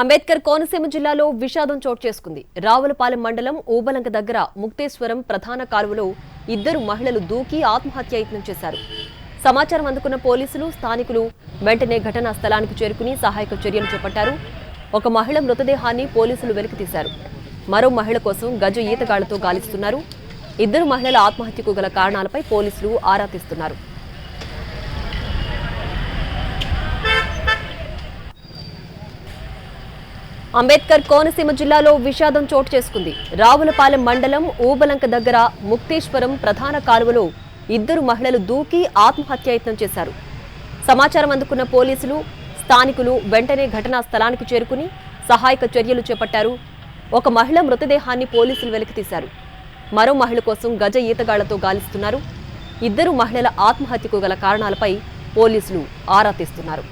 అంబేద్కర్ కోనసీమ జిల్లాలో విషాదం చోటు చేసుకుంది. రావులపాలెం మండలం ఊబలంక దగ్గర ముక్తేశ్వరం ప్రధాన కాలువలో ఇద్దరు మహిళలు దూకి ఆత్మహత్యాయత్నం చేశారు. సమాచారం అందుకున్న పోలీసులు, స్థానికులు వెంటనే ఘటనా స్థలానికి చేరుకుని సహాయక చర్యలు చేపట్టారు. ఒక మహిళ మృతదేహాన్ని పోలీసులు వెలికితీశారు. మరో మహిళ కోసం గజ ఈతగాళ్లతో గాలిస్తున్నారు. ఇద్దరు మహిళల ఆత్మహత్యకు గల కారణాలపై పోలీసులు ఆరా తీస్తున్నారు. అంబేద్కర్ కోనసీమ జిల్లాలో విషాదం చోటు చేసుకుంది. రావులపాలెం మండలం ఊబలంక దగ్గర ముక్తేశ్వరం ప్రధాన కాలువలో ఇద్దరు మహిళలు దూకి ఆత్మహత్యాయత్నం చేశారు. సమాచారం అందుకున్న పోలీసులు, స్థానికులు వెంటనే ఘటనా స్థలానికి చేరుకుని సహాయక చర్యలు చేపట్టారు. ఒక మహిళ మృతదేహాన్ని పోలీసులు వెలికితీశారు. మరో మహిళ కోసం గజ ఈతగాళ్లతో గాలిస్తున్నారు. ఇద్దరు మహిళల ఆత్మహత్యకు గల కారణాలపై పోలీసులు ఆరా తీస్తున్నారు.